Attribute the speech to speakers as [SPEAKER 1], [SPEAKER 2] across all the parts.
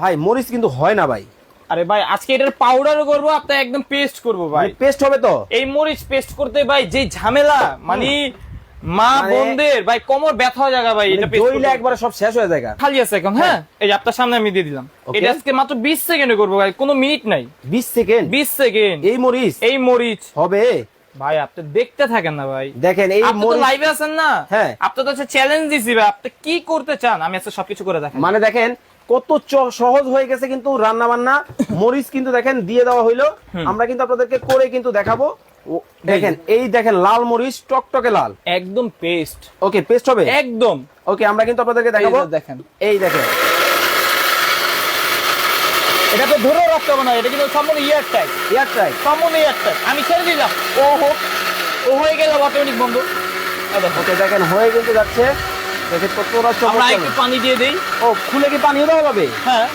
[SPEAKER 1] ভাই মরিচ কিন্তু হয় না ভাই।
[SPEAKER 2] আরে ভাই আজকে এটার পাউডারও করবো, আপনার একদম পেস্ট করবো ভাই।
[SPEAKER 1] পেস্ট হবে তো?
[SPEAKER 2] এই মরিচ পেস্ট করতে ভাই যে ঝামেলা, মানে মা বোনদের ভাই কোমর ব্যথা হয়ে জায়গা ভাই। এটা পেস্ট
[SPEAKER 1] দইলে একবারে সব শেষ হয়ে যায়।
[SPEAKER 2] খালি আছে এখন। হ্যাঁ এই যে আপনার সামনে আমি দিয়ে দিলাম। এটা আজকে মাত্র 20 সেকেন্ডে করবো ভাই, কোনো মিনিট নাই।
[SPEAKER 1] 20 সেকেন্ড?
[SPEAKER 2] 20 সেকেন্ড এই মরিচ
[SPEAKER 1] হবে
[SPEAKER 2] ভাই। আপনি দেখতে থাকেন না ভাই,
[SPEAKER 1] দেখেন এই
[SPEAKER 2] মরিচ লাইভে আছেন না।
[SPEAKER 1] হ্যাঁ
[SPEAKER 2] আপনি তো চ্যালেঞ্জ দিছি ভাই, আপনি কি করতে চান আমি আজকে সবকিছু করে দেখাই।
[SPEAKER 1] মানে দেখেন কত সহজ হয়ে গেছে কিন্তু রান্না বান্না। মরিচ কিন্তু দেখেন দিয়ে দেওয়া হইলো, আমরা কিন্তু আপনাদেরকে করে কিন্তু দেখাবো। দেখেন এই দেখেন লাল মরিচ টকটকে লাল,
[SPEAKER 2] একদম পেস্ট।
[SPEAKER 1] ওকে পেস্ট হবে
[SPEAKER 2] একদম।
[SPEAKER 1] ওকে আমরা কিন্তু আপনাদেরকে দেখাবো।
[SPEAKER 2] দেখেন
[SPEAKER 1] এই দেখেন
[SPEAKER 2] এটা তো ধরে রাখতে হবে না, এটা কিন্তু সম্পূর্ণ ইয়ার টাইট সম্পূর্ণ ইয়ার টাইট। আমি ছেড়ে দিলাম, ও হয়ে গেল অটোমেটিক বন্ধ।
[SPEAKER 1] ওকে দেখেন হয়ে কিন্তু যাচ্ছে। দেখেন কতটা
[SPEAKER 2] আমরা
[SPEAKER 1] চমৎকার।
[SPEAKER 2] একটু পানি দিয়ে দেই।
[SPEAKER 1] ও খুলে কি পানিও দেওয়া যাবে?
[SPEAKER 2] হ্যাঁ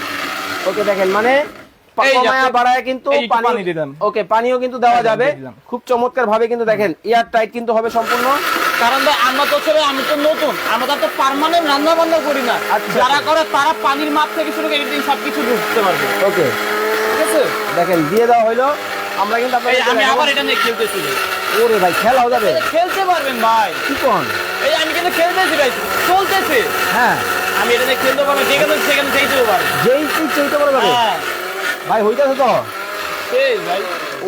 [SPEAKER 1] ওকে দেখেন মানে
[SPEAKER 2] এই যে
[SPEAKER 1] কমায়া বাড়ায় কিন্তু
[SPEAKER 2] এই একটু পানি দিলাম।
[SPEAKER 1] ওকে পানিও কিন্তু দেওয়া যাবে
[SPEAKER 2] দিলাম।
[SPEAKER 1] খুব চমৎকার ভাবে কিন্তু দেখেন এয়ার টাইট কিন্তু হবে সম্পূর্ণ।
[SPEAKER 2] কারণ ভাই আমরা তো ছেলে, আমি তো নতুন, আমরা তো পার্মানেন্ট রান্না বান্না করি না।
[SPEAKER 1] আচ্ছা।
[SPEAKER 2] যারা করে তারা পানির মাপ থেকে শুরু করে এভরিথিং সবকিছু বুঝতে পারবে।
[SPEAKER 1] ওকে
[SPEAKER 2] ঠিক আছে
[SPEAKER 1] দেখেন দিয়ে দেওয়া হলো। আমরা কিন্তু
[SPEAKER 2] এই আমি আবার এটা নিয়ে খেলতেছি।
[SPEAKER 1] ওরে ভাই খেলাও যাবে?
[SPEAKER 2] খেলতে পারবেন ভাই।
[SPEAKER 1] কি কোন?
[SPEAKER 2] এই আমি কিন্তু খেলতেছি ভাই, চলতেছে।
[SPEAKER 1] হ্যাঁ
[SPEAKER 2] আমি এটা নিয়ে খেলতে পারবো, যেখানে সেখানে যেতেও পারবো।
[SPEAKER 1] যেই তুই চাইতে পারবে
[SPEAKER 2] হ্যাঁ
[SPEAKER 1] ভাই হইতাছে তো।
[SPEAKER 2] এই ভাই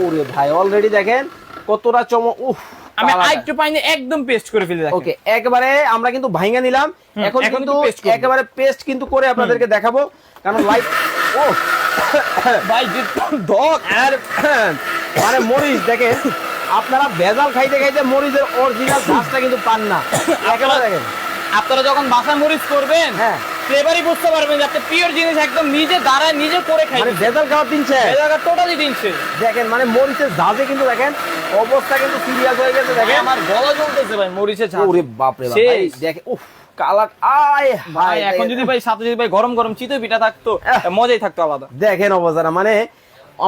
[SPEAKER 1] ওরে ভাই অলরেডি দেখেন কতটা উফ।
[SPEAKER 2] আমি আরেকটু পানি একদম পেস্ট করে ফেলে দেখেন।
[SPEAKER 1] ওকে একবারে আমরা কিন্তু ভাঙা নিলাম, এখন
[SPEAKER 2] এখন
[SPEAKER 1] কিন্তু
[SPEAKER 2] paste করবো।
[SPEAKER 1] একেবারে পেস্ট কিন্তু করে আপনাদেরকে দেখাবো। কারণ লাইভ ও
[SPEAKER 2] ভাই যে
[SPEAKER 1] দক আর মানে মরিচ দেখেন আপনারা ভেজাল খাইতে খাইতে মরিচের অরিজিনাল ঝাঁজটা কিন্তু পান না। একেবারে দেখেন
[SPEAKER 2] আপনারা যখন বাসা মরিচ করবেন,
[SPEAKER 1] হ্যাঁ
[SPEAKER 2] ফ্লেভারই বুঝতে পারবেন যে আপনি পিওর জিনিস একদম নিজে দাঁড়ায় নিজে করে খাই।
[SPEAKER 1] মানে ভেজাল খাওয়ার দিনছে
[SPEAKER 2] এই জায়গা টোটালি দিনছে।
[SPEAKER 1] দেখেন মানে মরিচের ঝাঁজে কিন্তু দেখেন অবস্থা কিন্তু সিরিয়াস হয়ে গেছে। দেখেন
[SPEAKER 2] আমার গলা জ্বলতেছে ভাই মরিচের ঝাঁজ।
[SPEAKER 1] ওরে বাপ রে বাপ ভাই দেখেন উফ কালার আয়
[SPEAKER 2] ভাই এখন যদি ভাই সাথে যদি ভাই গরম গরম চিতই পিঠা থাকতো মজাই থাকতো আলাদা।
[SPEAKER 1] দেখেন অবস্থা মানে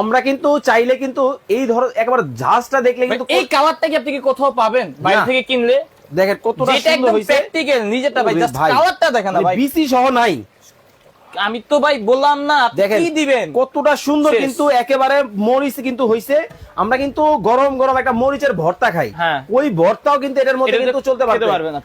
[SPEAKER 1] আমরা কিন্তু চাইলে কিন্তু এই ধরো একবার ঝাঁজটা দেখলে কিন্তু
[SPEAKER 2] এই কালারটা কি আপনি কি কোথাও পাবেন বাইরে থেকে কিনলে?
[SPEAKER 1] দেখেন কতটা
[SPEAKER 2] যেটা
[SPEAKER 1] সুন্দর
[SPEAKER 2] একদম
[SPEAKER 1] হইছে
[SPEAKER 2] প্র্যাকটিক্যাল নিজেরটা ভাই,
[SPEAKER 1] ওরে
[SPEAKER 2] জাস্ট
[SPEAKER 1] ভাই,
[SPEAKER 2] কালারটা দেখেন না
[SPEAKER 1] মানে
[SPEAKER 2] ভাই।
[SPEAKER 1] বিসি সহ নাই।
[SPEAKER 2] আমি তো ভাই বললাম না আপনি
[SPEAKER 1] দেখেন
[SPEAKER 2] কি দিবেন।
[SPEAKER 1] কতটা সুন্দর
[SPEAKER 2] শেষ।
[SPEAKER 1] কিন্তু একেবারে মরিচ কিন্তু হইছে। আমরা কিন্তু গরম গরম একটা মরিচের ভর্তা খাই,
[SPEAKER 2] হ্যাঁ।
[SPEAKER 1] ওই ভর্তাও কিন্তু এটার মধ্যে
[SPEAKER 2] এটা
[SPEAKER 1] কিন্তু চলতে
[SPEAKER 2] খেতে
[SPEAKER 1] পারবে।
[SPEAKER 2] পারবেন না।